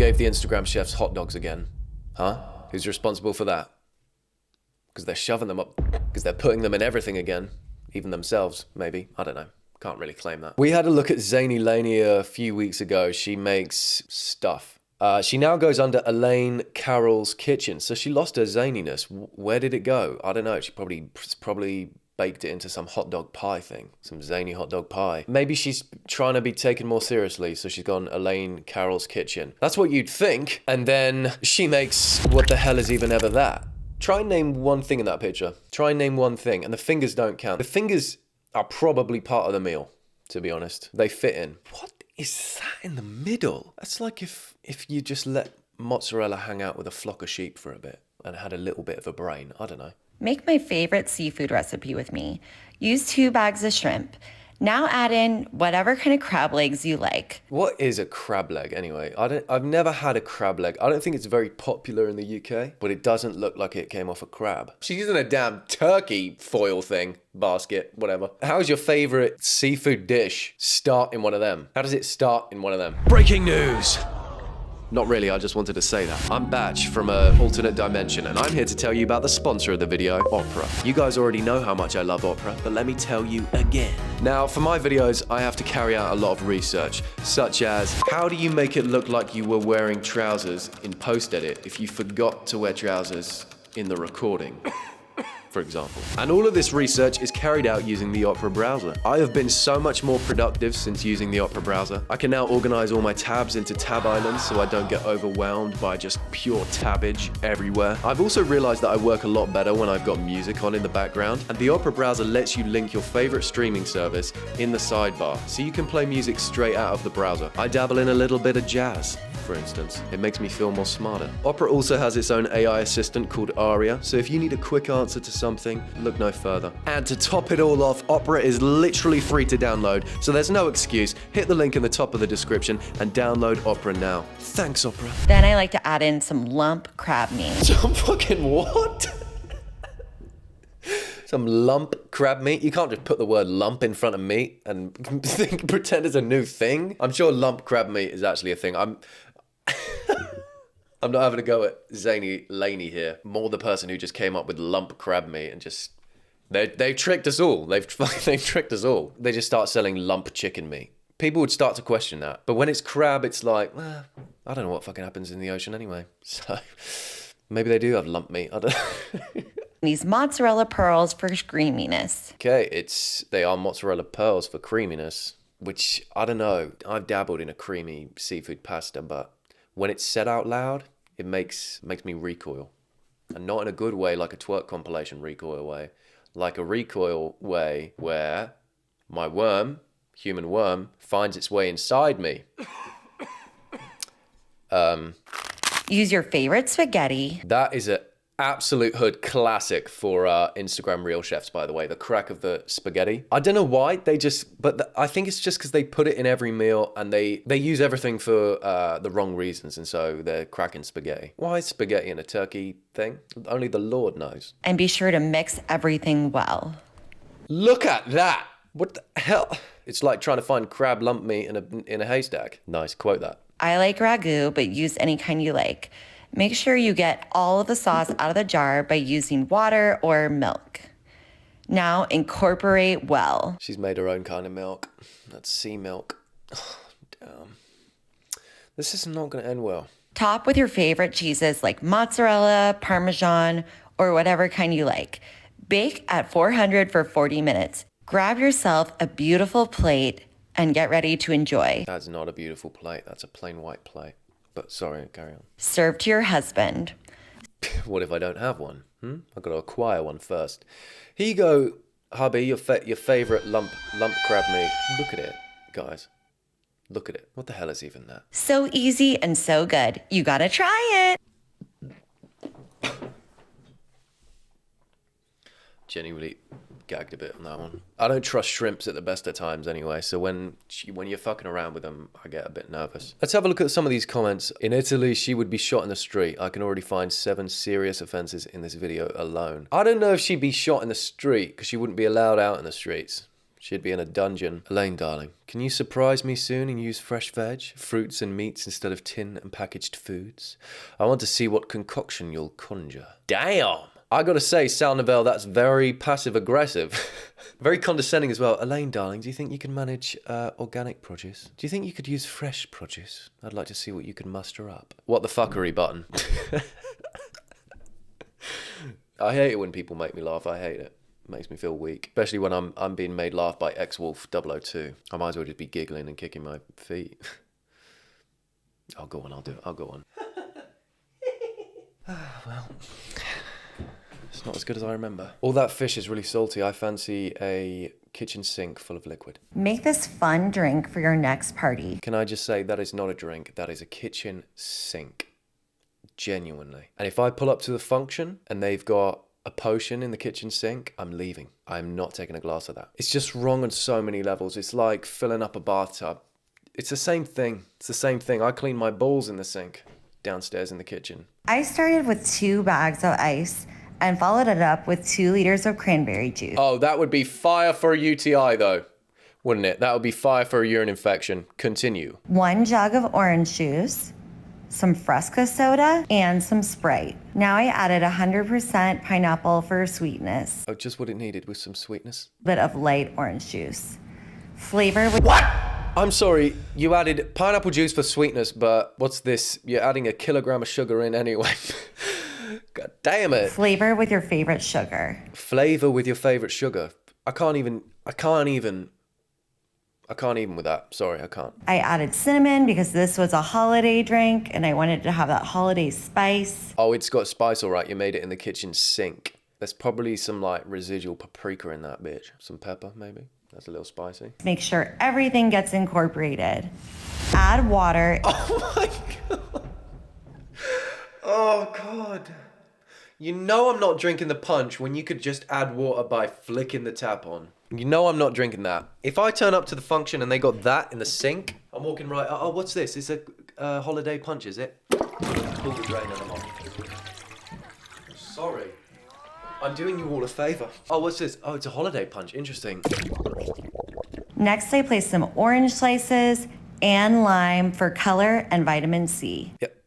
gave the Instagram chefs hot dogs again? Huh? Who's responsible for that? Because they're shoving them up, because they're putting them in everything again. Even themselves, maybe. I don't know. Can't really claim that. We had a look at Zany Laney a few weeks ago. She makes stuff. She now goes under Elaine Carroll's kitchen. So she lost her zaniness. Where did it go? I don't know. She probably baked it into some hot dog pie thing. Some zany hot dog pie. Maybe she's trying to be taken more seriously, so she's gone Elaine Carroll's kitchen. That's what you'd think. And then she makes, what the hell is even ever that? Try and name one thing in that picture. Try and name one thing, and the fingers don't count. The fingers are probably part of the meal, to be honest. They fit in. What is that in the middle? That's like if you just let mozzarella hang out with a flock of sheep for a bit and had a little bit of a brain. I don't know. Make my favorite seafood recipe with me. Use 2 bags of shrimp. Now add in whatever kind of crab legs you like. What is a crab leg anyway? I've never had a crab leg. I don't think it's very popular in the UK, but it doesn't look like it came off a crab. She's using a damn turkey foil thing, basket, whatever. How's your favorite seafood dish start in one of them? How does it start in one of them? Breaking news! Not really, I just wanted to say that. I'm Batch from an alternate dimension, and I'm here to tell you about the sponsor of the video, opera. You guys already know how much I love opera, but let me tell you again. Now, for my videos, I have to carry out a lot of research, such as, how do you make it look like you were wearing trousers in post-edit if you forgot to wear trousers in the recording? For example. And all of this research is carried out using the Opera browser. I have been so much more productive since using the Opera browser. I can now organize all my tabs into tab islands so I don't get overwhelmed by just pure tabbage everywhere. I've also realized that I work a lot better when I've got music on in the background, and the Opera browser lets you link your favorite streaming service in the sidebar, so you can play music straight out of the browser. I dabble in a little bit of jazz, for instance. It makes me feel more smarter. Opera also has its own AI assistant called Aria, so if you need a quick answer to something, look no further. And to top it all off, Opera is literally free to download, so there's no excuse. Hit the link in the top of the description and download Opera now. Thanks, Opera. Then I like to add in some lump crab meat. Some fucking what? Some lump crab meat? You can't just put the word lump in front of meat and pretend it's a new thing. I'm sure lump crab meat is actually a thing. I'm not having a go at Zany Laney here. More the person who just came up with lump crab meat and just... They've tricked us all. They've tricked us all. They just start selling lump chicken meat. People would start to question that. But when it's crab, it's like, I don't know what fucking happens in the ocean anyway. So maybe they do have lump meat. I don't know. These mozzarella pearls for creaminess. Okay, they are mozzarella pearls for creaminess, which, I don't know. I've dabbled in a creamy seafood pasta, but when it's said out loud, it makes me recoil. And not in a good way, like a twerk compilation recoil way. Like a recoil way where my worm, human worm, finds its way inside me. Use your favorite spaghetti. That is an absolute hood classic for Instagram reel chefs, by the way. The crack of the spaghetti. I don't know why I think it's just because they put it in every meal and they use everything for the wrong reasons, and so they're cracking spaghetti. Why is spaghetti in a turkey thing? Only the Lord knows. And be sure to mix everything well. Look at that! What the hell? It's like trying to find crab lump meat in a haystack. Nice, quote that. I like ragu, but use any kind you like. Make sure you get all of the sauce out of the jar by using water or milk. Now incorporate well. She's made her own kind of milk. That's sea milk. Oh, damn. This is not going to end well. Top with your favorite cheeses like mozzarella, Parmesan, or whatever kind you like. Bake at 400 for 40 minutes. Grab yourself a beautiful plate and get ready to enjoy. That's not a beautiful plate. That's a plain white plate. But sorry, carry on. Serve to your husband. What if I don't have one? I've got to acquire one first. Here you go, hubby, your favorite lump crab meat. Look at it, guys. Look at it. What the hell is even that? So easy and so good. You gotta try it. Genuinely gagged a bit on that one. I don't trust shrimps at the best of times anyway, so when you're fucking around with them, I get a bit nervous. Let's have a look at some of these comments. In Italy, she would be shot in the street. I can already find 7 serious offenses in this video alone. I don't know if she'd be shot in the street, because she wouldn't be allowed out in the streets. She'd be in a dungeon. Elaine, darling, can you surprise me soon and use fresh veg, fruits and meats instead of tin and packaged foods? I want to see what concoction you'll conjure. Damn! I gotta say, Sal Novell, that's very passive-aggressive. Very condescending as well. Elaine, darling, do you think you can manage organic produce? Do you think you could use fresh produce? I'd like to see what you can muster up. What the fuckery button? I hate it when people make me laugh. I hate it. It makes me feel weak. Especially when I'm being made laugh by X-Wolf 002. I might as well just be giggling and kicking my feet. I'll go on, I'll do it. I'll go on. Well... It's not as good as I remember. All that fish is really salty. I fancy a kitchen sink full of liquid. Make this fun drink for your next party. Can I just say that is not a drink. That is a kitchen sink. Genuinely. And if I pull up to the function and they've got a potion in the kitchen sink, I'm leaving. I'm not taking a glass of that. It's just wrong on so many levels. It's like filling up a bathtub. It's the same thing. It's the same thing. I clean my balls in the sink downstairs in the kitchen. I started with 2 bags of ice and followed it up with 2 liters of cranberry juice. Oh, that would be fire for a UTI though, wouldn't it? That would be fire for a urine infection. Continue. 1 jug of orange juice, some Fresca soda, and some Sprite. Now I added 100% pineapple for sweetness. Oh, just what it needed with some sweetness. Bit of light orange juice. Flavor with... What? I'm sorry, you added pineapple juice for sweetness, but what's this? You're adding a kilogram of sugar in anyway. God damn it. Flavor with your favorite sugar. Flavor with your favorite sugar. I can't even with that. Sorry, I can't. I added cinnamon because this was a holiday drink and I wanted to have that holiday spice. Oh, it's got spice, all right. You made it in the kitchen sink. There's probably some like residual paprika in that bitch. Some pepper, maybe. That's a little spicy. Make sure everything gets incorporated. Add water. Oh my God. Oh God. You know I'm not drinking the punch when you could just add water by flicking the tap on. You know I'm not drinking that. If I turn up to the function and they got that in the sink, I'm walking right, oh, what's this? It's a holiday punch, is it? Pull the drain and I'm off. Sorry. I'm doing you all a favor. Oh, what's this? Oh, it's a holiday punch. Interesting. Next, I place some orange slices and lime for color and vitamin C. Yep.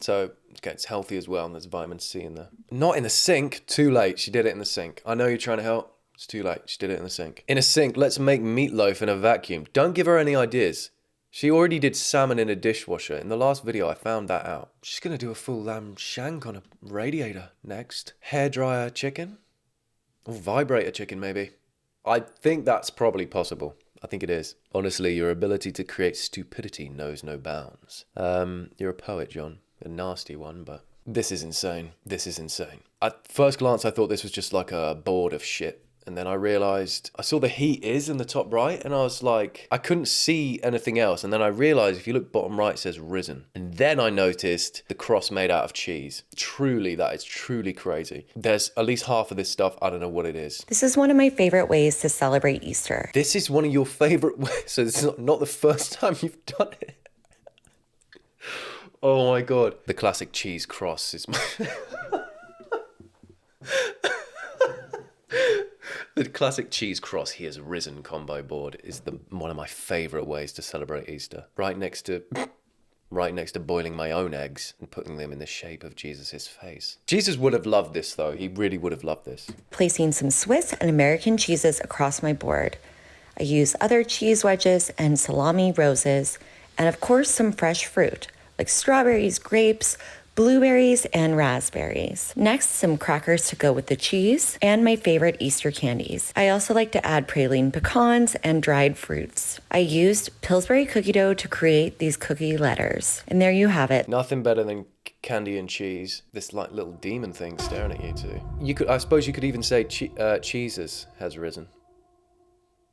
So, okay, it's healthy as well, and there's vitamin C in there. Not in the sink. Too late. She did it in the sink. I know you're trying to help. It's too late. She did it in the sink. In a sink, let's make meatloaf in a vacuum. Don't give her any ideas. She already did salmon in a dishwasher. In the last video, I found that out. She's gonna do a full lamb shank on a radiator next. Hairdryer chicken? Or vibrator chicken, maybe. I think that's probably possible. I think it is. Honestly, your ability to create stupidity knows no bounds. You're a poet, John. A nasty one, but this is insane. This is insane. At first glance, I thought this was just like a board of shit. And then I realized, I saw the heat is in the top right, and I was like, I couldn't see anything else. And then I realized if you look bottom right, it says risen. And then I noticed the cross made out of cheese. Truly, that is truly crazy. There's at least half of this stuff, I don't know what it is. This is one of my favorite ways to celebrate Easter. This is one of your favorite ways, so this is not the first time you've done it. Oh my God. The classic cheese cross is my... The classic cheese cross, he has risen combo board is one of my favorite ways to celebrate Easter. Right next to boiling my own eggs and putting them in the shape of Jesus's face. Jesus would have loved this though. He really would have loved this. Placing some Swiss and American cheeses across my board. I use other cheese wedges and salami roses, and of course some fresh fruit like strawberries, grapes, blueberries, and raspberries. Next, some crackers to go with the cheese, and my favorite Easter candies. I also like to add praline pecans and dried fruits. I used Pillsbury cookie dough to create these cookie letters. And there you have it. Nothing better than candy and cheese. This like little demon thing staring at you too. I suppose you could even say Jesus has risen.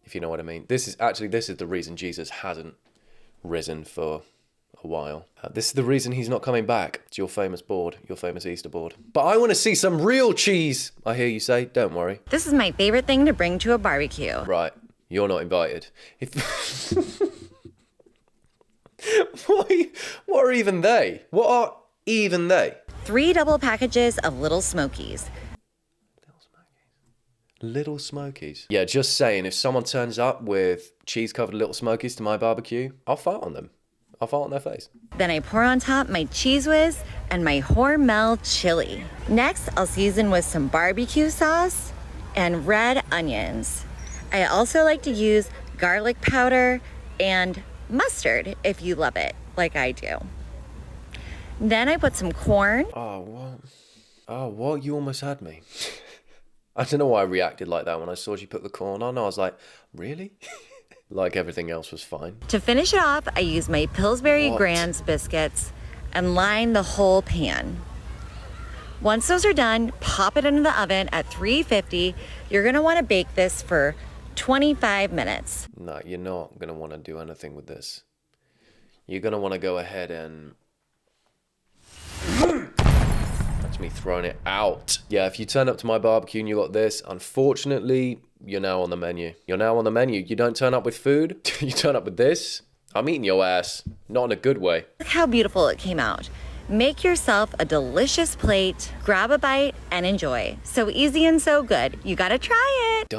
If you know what I mean. This is the reason Jesus hasn't risen for a while. This is the reason he's not coming back. It's your famous board, your famous Easter board. But I want to see some real cheese, I hear you say. Don't worry. This is my favorite thing to bring to a barbecue. Right, you're not invited. What are even they? What are even they? 3 double packages of Little Smokies. Little Smokies. Yeah, just saying, if someone turns up with cheese-covered Little Smokies to my barbecue, I'll fart on them. I'll fart on their face. Then I pour on top my Cheese Whiz and my Hormel chili. Next, I'll season with some barbecue sauce and red onions. I also like to use garlic powder and mustard if you love it, like I do. Then I put some corn. Oh, what? Oh, what? You almost had me. I don't know why I reacted like that when I saw she put the corn on. I was like, really? Like everything else was fine. To finish it off, I use my Pillsbury Grands biscuits and line the whole pan. Once those are done, pop it into the oven at 350. You're gonna wanna bake this for 25 minutes. No, you're not gonna wanna do anything with this. You're gonna wanna go ahead and... That's me throwing it out. Yeah, if you turn up to my barbecue and you got this, unfortunately, you're now on the menu. You're now on the menu. You don't turn up with food, you turn up with this, I'm eating your ass. Not in a good way. Look how beautiful it came out. Make yourself a delicious plate, grab a bite, and enjoy. So easy and so good. You gotta try it.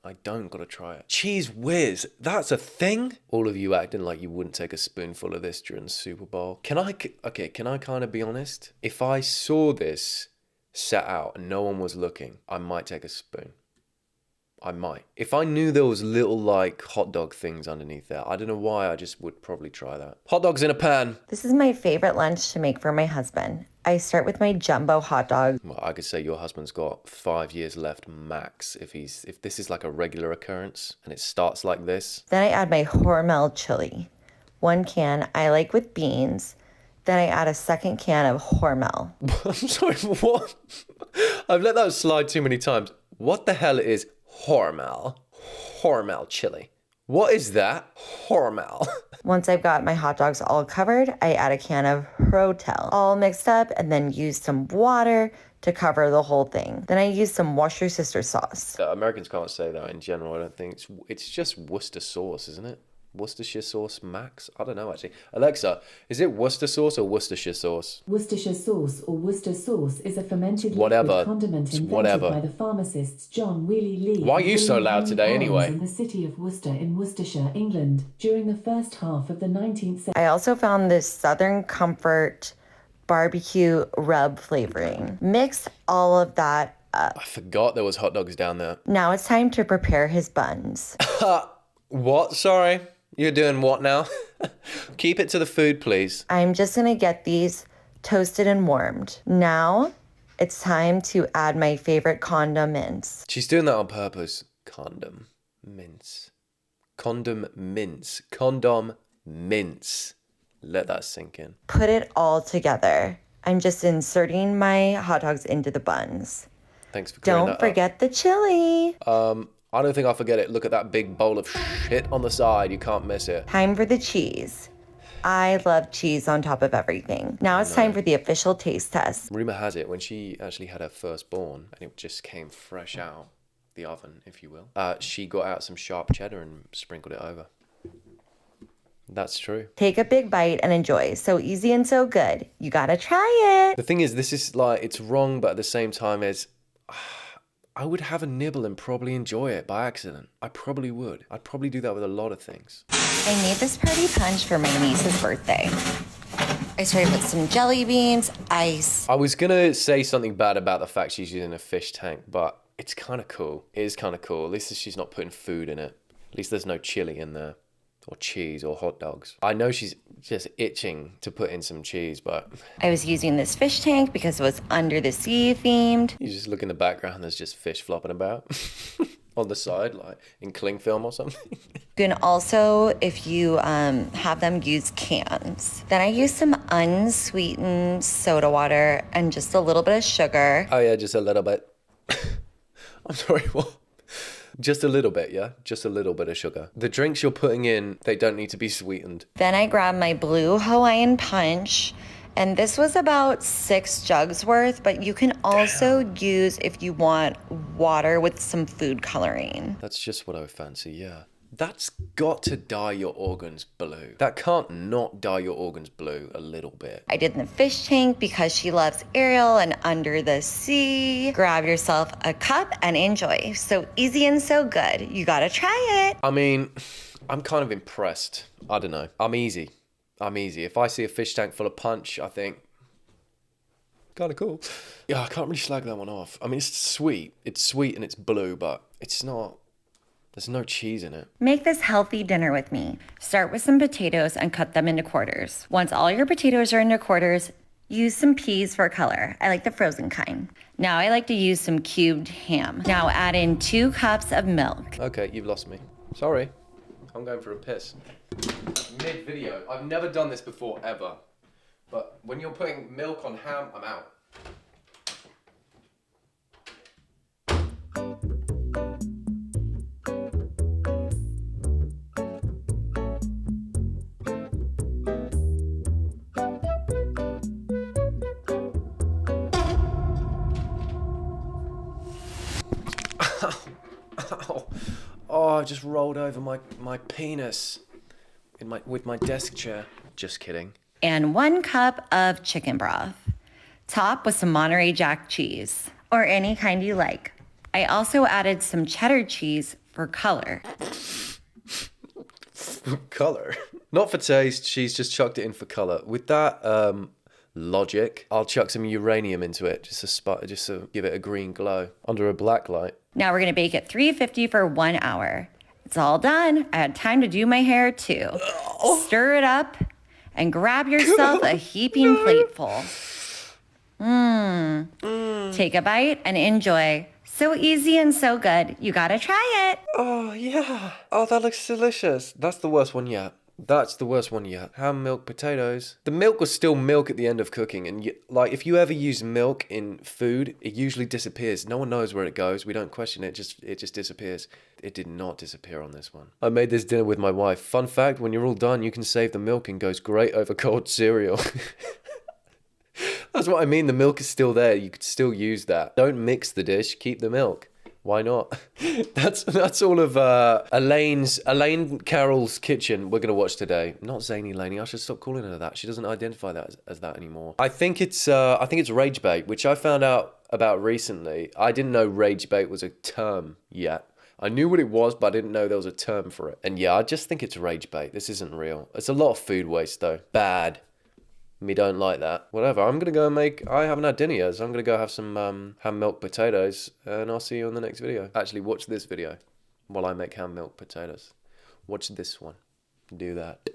I don't gotta try it. Cheese Whiz, that's a thing? All of you acting like you wouldn't take a spoonful of this during the Super Bowl. Can I kind of be honest? If I saw this set out and no one was looking, I might take a spoon. I might. If I knew there was little like hot dog things underneath there, I don't know why, I just would probably try that. Hot dogs in a pan. This is my favorite lunch to make for my husband. I start with my jumbo hot dog. Well, I could say your husband's got 5 years left max if this is like a regular occurrence and it starts like this. Then I add my Hormel chili. 1 can I like with beans. Then I add a 2nd can of Hormel. I'm sorry, what? I've let that slide too many times. What the hell is Hormel? Hormel chili. What is that? Hormel. Once I've got my hot dogs all covered, I add a can of Rotel, all mixed up, and then use some water to cover the whole thing. Then I use some Worcestershire sauce. Americans can't say that in general, I don't think. It's just Worcester sauce, isn't it? Worcestershire sauce max? I don't know, actually. Alexa, is it Worcester sauce or Worcestershire sauce? Worcestershire sauce or Worcester sauce is a fermented Whatever. liquid condiment invented by the pharmacists John Wheely Lee. Why are you so loud today anyway? In the city of Worcester in Worcestershire, England, during the first half of the 19th century. I also found this Southern Comfort barbecue rub flavoring. Mix all of that up. I forgot there was hot dogs down there. Now it's time to prepare his buns. What? Sorry? You're doing what now? Keep it to the food, please. I'm just gonna get these toasted and warmed. Now it's time to add my favorite condiments. She's doing that on purpose. Condom mince. Condom mince. Condom mince. Let that sink in. Put it all together. I'm just inserting my hot dogs into the buns. Thanks for clearing that Don't forget the chili. I don't think I'll forget it. Look at that big bowl of shit on the side. You can't miss it. Time for the cheese. I love cheese on top of everything. Now it's time for the official taste test. Rumor has it, when she actually had her firstborn, and it just came fresh out the oven, if you will, she got out some sharp cheddar and sprinkled it over. That's true. Take a big bite and enjoy. So easy and so good. You gotta try it. The thing is, this is like, it's wrong, but at the same time, I would have a nibble and probably enjoy it by accident. I probably would. I'd probably do that with a lot of things. I made this party punch for my niece's birthday. I started with some jelly beans, ice. I was gonna say something bad about the fact she's using a fish tank, but it's kind of cool. It is kind of cool. At least she's not putting food in it. At least there's no chili in there, or cheese, or hot dogs. I know she's just itching to put in some cheese, but... I was using this fish tank because it was under the sea themed. You just look in the background, there's just fish flopping about on the side, like in cling film or something. You can also, if you have them, use cans. Then I use some unsweetened soda water and just a little bit of sugar. Oh yeah, just a little bit. I'm sorry, what? Just a little bit, yeah? Just a little bit of sugar. The drinks you're putting in, they don't need to be sweetened. Then I grabbed my blue Hawaiian punch, and this was about 6 jugs worth, but you can also use, if you want, water with some food coloring. That's just what I would fancy, yeah. That's got to dye your organs blue. That can't not dye your organs blue a little bit. I did in the fish tank because she loves Ariel and Under the Sea. Grab yourself a cup and enjoy. So easy and so good. You gotta try it. I mean, I'm kind of impressed. I don't know. I'm easy. If I see a fish tank full of punch, I think, kind of cool. Yeah, I can't really slag that one off. I mean, it's sweet. It's sweet and it's blue, but it's not... There's no cheese in it. Make this healthy dinner with me. Start with some potatoes and cut them into quarters. Once all your potatoes are into quarters, use some peas for color. I like the frozen kind. Now I like to use some cubed ham. Now add in 2 cups of milk. Okay, you've lost me. Sorry. I'm going for a piss. Mid-video. I've never done this before, ever. But when you're putting milk on ham, I'm out. Oh, I just rolled over my penis with my desk chair. Just kidding. And 1 cup of chicken broth. Top with some Monterey Jack cheese, or any kind you like. I also added some cheddar cheese for color. Color? Not for taste, she's just chucked it in for color. With that logic, I'll chuck some uranium into it just to give it a green glow under a black light. Now we're gonna bake at 350 for 1 hour. It's all done. I had time to do my hair too. Stir it up and grab yourself a heaping plateful. Take a bite and enjoy. So easy and so good. You gotta try it. Oh, yeah. Oh, that looks delicious. That's the worst one yet. Ham, milk, potatoes. The milk was still milk at the end of cooking. And like, if you ever use milk in food, it usually disappears. No one knows where it goes. We don't question it. It just disappears. It did not disappear on this one. I made this dinner with my wife. Fun fact, when you're all done, you can save the milk and goes great over cold cereal. That's what I mean. The milk is still there. You could still use that. Don't mix the dish. Keep the milk. Why not? That's all of Elaine Carroll's kitchen we're gonna watch today. Not Zany Laney. I should stop calling her that. She doesn't identify that as that anymore. I think it's rage bait, which I found out about recently. I didn't know rage bait was a term yet. I knew what it was, but I didn't know there was a term for it. And yeah, I just think it's rage bait. This isn't real. It's a lot of food waste though. Bad. Me don't like that. Whatever, I'm gonna go I haven't had dinner yet, so I'm gonna go have some ham milk potatoes, and I'll see you on the next video. Actually, watch this video while I make ham milk potatoes. Watch this one. Do that.